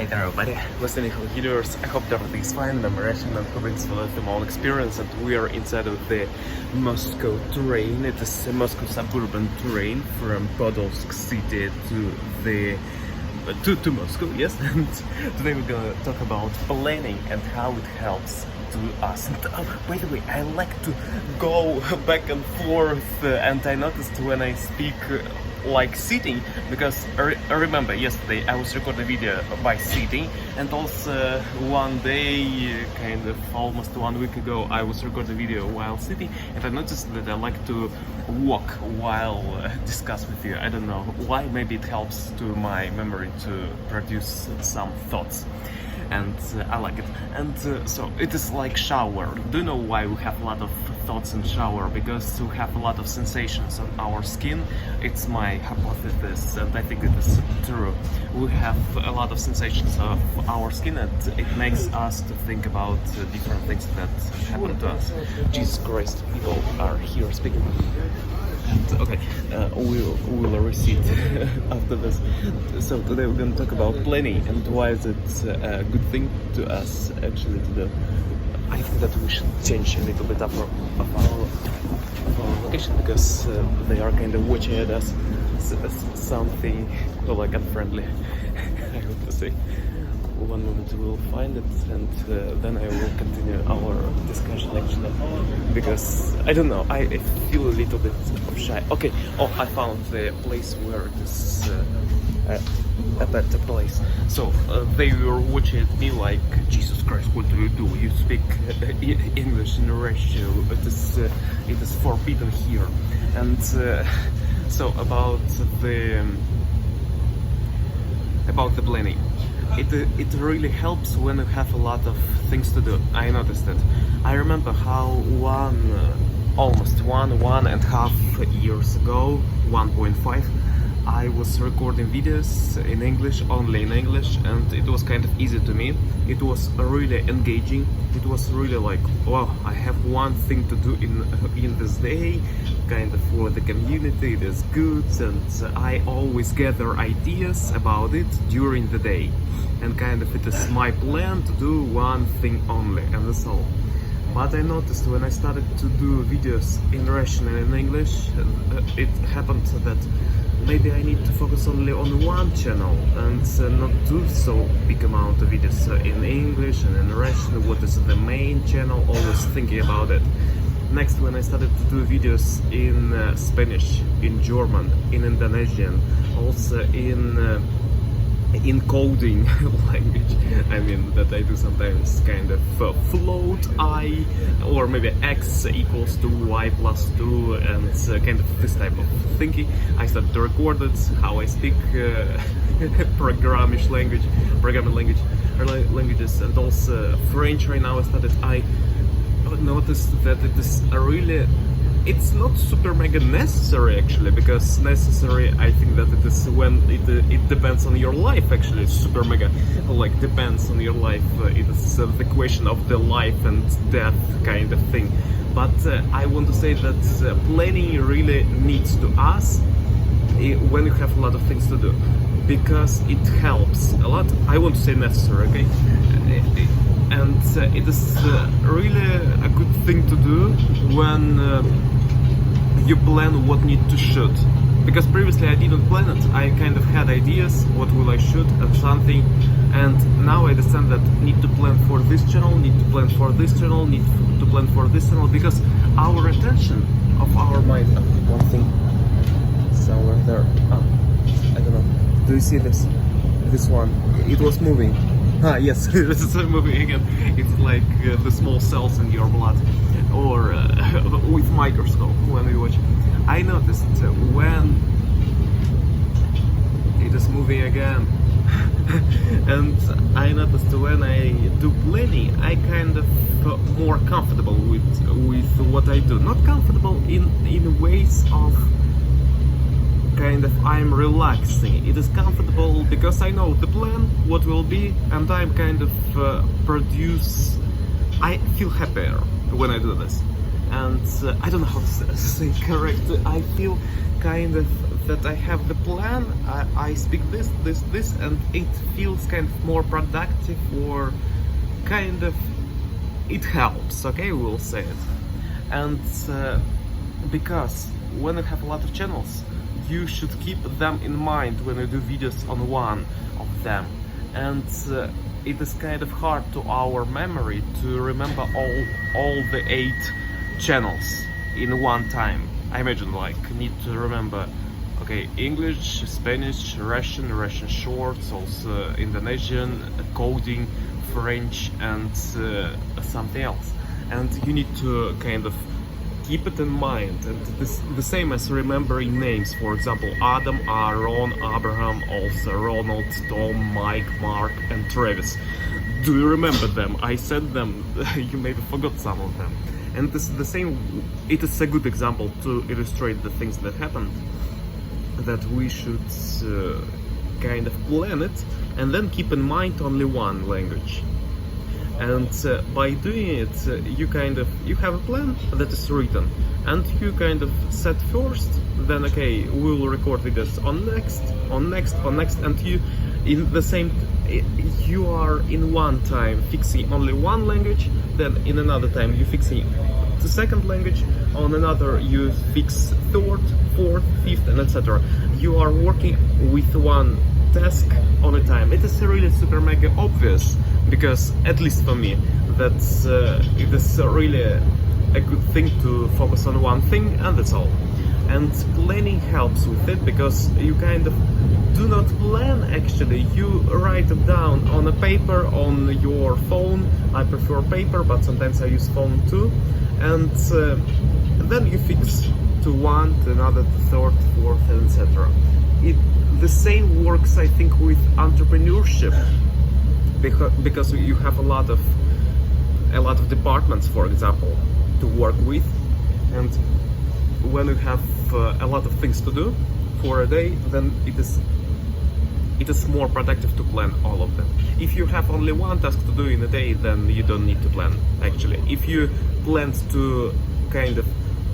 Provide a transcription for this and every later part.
Hey there everybody, listening to the universe. I hope everything is fine. I'm Russian and hoping to live my own experience, and we are inside of the Moscow train. It is a Moscow suburban train from Podolsk city to the to Moscow, yes. And today we're gonna talk about planning and how it helps to us. And, by the way, I like to go back and forth, and I noticed when I speak like sitting, because I remember yesterday I was recording a video by sitting, and also one day, kind of almost 1 week ago, I was recording a video while sitting, and I noticed that I like to walk while discuss with you. I don't know why, maybe it helps to my memory to produce some thoughts, and I like it. And so it is like shower. Do you know why we have a lot of thoughts in shower? Because we have a lot of sensations on our skin. It's my hypothesis, and I think it is true. We have a lot of sensations of our skin, and it makes us to think about different things that happen to us. Jesus Christ, people are here speaking. And, okay, we'll recede after this. So today we're going to talk about planning and why is it a good thing to us actually to do. I think that we should change a little bit of our location, because they are kind of watching at us something like unfriendly. I hope to say. One moment we'll find it, and then I will continue our discussion actually, because I don't know, I feel a little bit of shy. Okay, I found the place where it is a better place. So they were watching at me like, Jesus Christ, what do? You speak English in Russia, it is forbidden here. And so about the planning. It really helps when you have a lot of things to do. I noticed it. I remember how almost one and a half years ago, 1.5, I was recording videos in English, only in English, and it was kind of easy to me. It was really engaging. It was really like, wow, I have one thing to do in this day, kind of for the community. It is good, and I always gather ideas about it during the day, and kind of it is my plan to do one thing only, and that's all. But I noticed when I started to do videos in Russian and in English, it happened that maybe I need to focus only on one channel and not do so big amount of videos in English and in Russian. What is the main channel? Always thinking about it. Next, when I started to do videos in Spanish, in German, in Indonesian, also in coding language, I mean that I do sometimes kind of float I, or maybe x equals to y plus 2, and kind of this type of thinking. I started to record it, how I speak programming languages, and also French right now. I noticed that it is it's not super mega necessary actually, because necessary, I think that it is when it depends on your life actually. It's super mega like depends on your life. It is the question of the life and death kind of thing. But I want to say that planning really needs to us when you have a lot of things to do, because it helps a lot. I want to say necessary, okay? And it is really a good thing to do when you plan what need to shoot. Because previously I didn't plan it. I kind of had ideas, what will I shoot and something, and now I understand that need to plan for this channel, need to plan for this channel, need to plan for this channel, because our attention of our mind. One thing somewhere there. I don't know. Do you see this? This one. It was moving. Yes, it's moving again. It's like the small cells in your blood, or with microscope when we watch. I noticed when it is moving again, and I noticed when I do planning, I kind of more comfortable with what I do. Not comfortable in ways of kind of I'm relaxing. It is comfortable because I know the plan, what will be, and I'm kind of I feel happier when I do this. And I don't know how to say correct. I feel kind of that I have the plan, I speak this, and it feels kind of more productive, or kind of it helps, okay, we'll say it. And because when you have a lot of channels, you should keep them in mind when you do videos on one of them. And it is kind of hard to our memory to remember all the 8 channels in one time. I imagine like need to remember, okay, English, Spanish, Russian shorts, also Indonesian, coding, French, and something else. And you need to kind of keep it in mind. And this the same as remembering names. For example, Adam, Aaron, Abraham, also Ronald, Tom, Mike, Mark, and Travis. Do you remember them? I said them. You maybe forgot some of them. And this is the same. It is a good example to illustrate the things that happened. That we should kind of plan it and then keep in mind only one language. And by doing it, you have a plan that is written, and you kind of set first, then okay, we will record videos on next, and you in the same, you are in one time fixing only one language, then in another time you fixing the second language, on another you fix third, fourth, fifth, and etc. You are working with one task on a time. It is really super mega obvious, because at least for me, that's it is really a good thing to focus on one thing, and that's all. And planning helps with it, because you kind of do not plan actually, you write it down on a paper, on your phone. I prefer paper, but sometimes I use phone too. And then you fix to one, to another, to third, fourth, etc. The same works, I think, with entrepreneurship, because you have a lot of departments, for example, to work with, and when you have a lot of things to do for a day, then it is more productive to plan all of them. If you have only one task to do in a day, then you don't need to plan, actually. If you plan to kind of,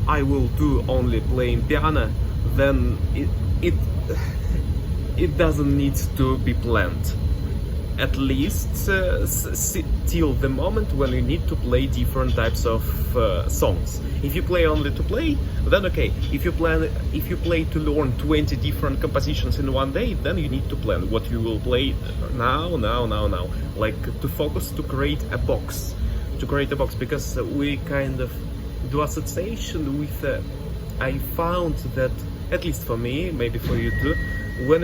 I will do only playing piano, then it doesn't need to be planned. At least till the moment when you need to play different types of songs. If you play only to play, then okay. If you play to learn 20 different compositions in one day, then you need to plan what you will play now. Like to focus to create a box. Because we kind of do association with. I found that, at least for me, maybe for you too, when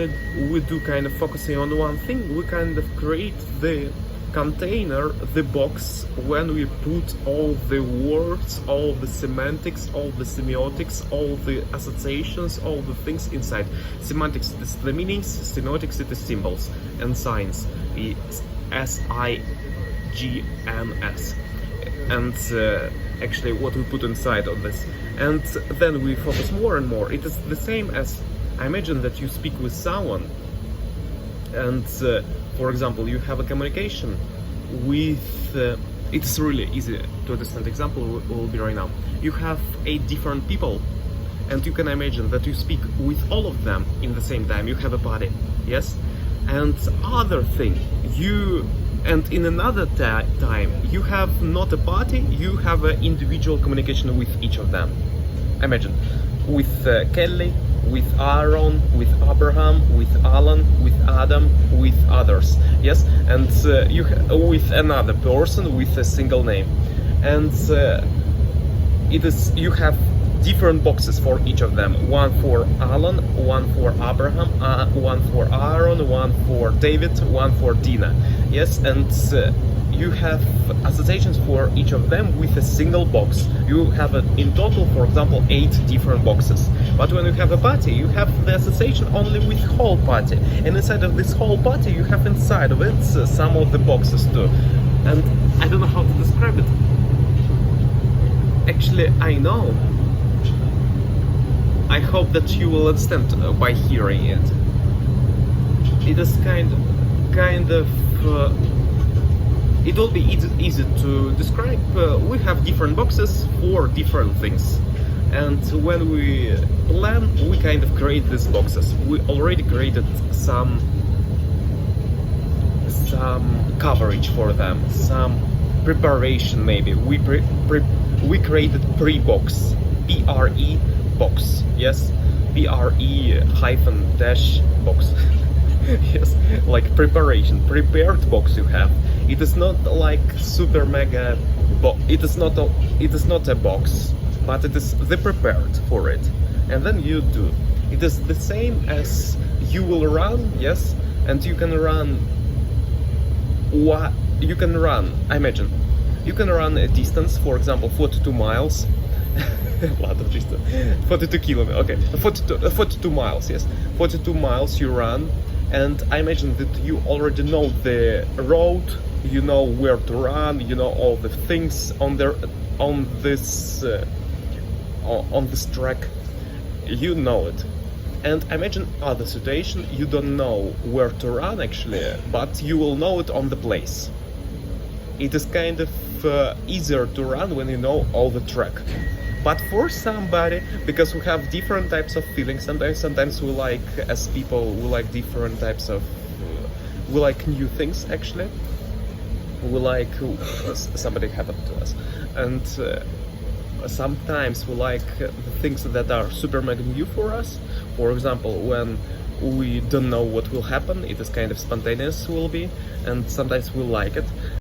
we do kind of focusing on one thing, we kind of create the container, the box, when we put all the words, all the semantics, all the semiotics, all the associations, all the things inside. Semantics is the meanings, semiotics it is symbols, and signs, S-I-G-N-S. And actually what we put inside of this. And then we focus more and more. It is the same as, I imagine that you speak with someone, and for example, you have a communication with, it's really easy to understand. Example will be right now. You have 8 different people, and you can imagine that you speak with all of them in the same time. You have a party, yes? And other thing, and in another time, you have not a party, you have an individual communication with each of them. Imagine, with Kelly, with Aaron, with Abraham, with Alan, with Adam, with others, yes? And you with another person with a single name. And you have different boxes for each of them. One for Alan, one for Abraham, one for Aaron, one for David, one for Dina. Yes, and you have associations for each of them with a single box. You have in total, for example, 8 different boxes. But when you have a party, you have the association only with whole party. And inside of this whole party, you have inside of it some of the boxes too. And I don't know how to describe it. Actually, I know. I hope that you will understand by hearing it. It is kind of it will be easy to describe. We have different boxes for different things, And when we plan, we kind of create these boxes. We already created some coverage for them, some preparation maybe. We created pre-box, PRE box, yes, PRE hyphen dash box. Yes, like preparation, prepared box you have. It is not like super mega it is not a box, but it is the prepared for it. And then you do. It is the same as you will run, yes, and you can run I imagine you can run a distance, for example 42 miles. A lot of distance. 42 kilometers, okay, 42 miles, yes, 42 miles you run. And I imagine that you already know the road, you know where to run, you know all the things on this track, you know it. And I imagine other situation, you don't know where to run actually, but you will know it on the place. It is kind of easier to run when you know all the track. But for somebody, because we have different types of feelings, sometimes we like, as people, we like different types of, we like new things actually. We like, somebody happened to us. And sometimes we like the things that are super mega new for us. For example, when we don't know what will happen, it is kind of spontaneous will be, and sometimes we like it.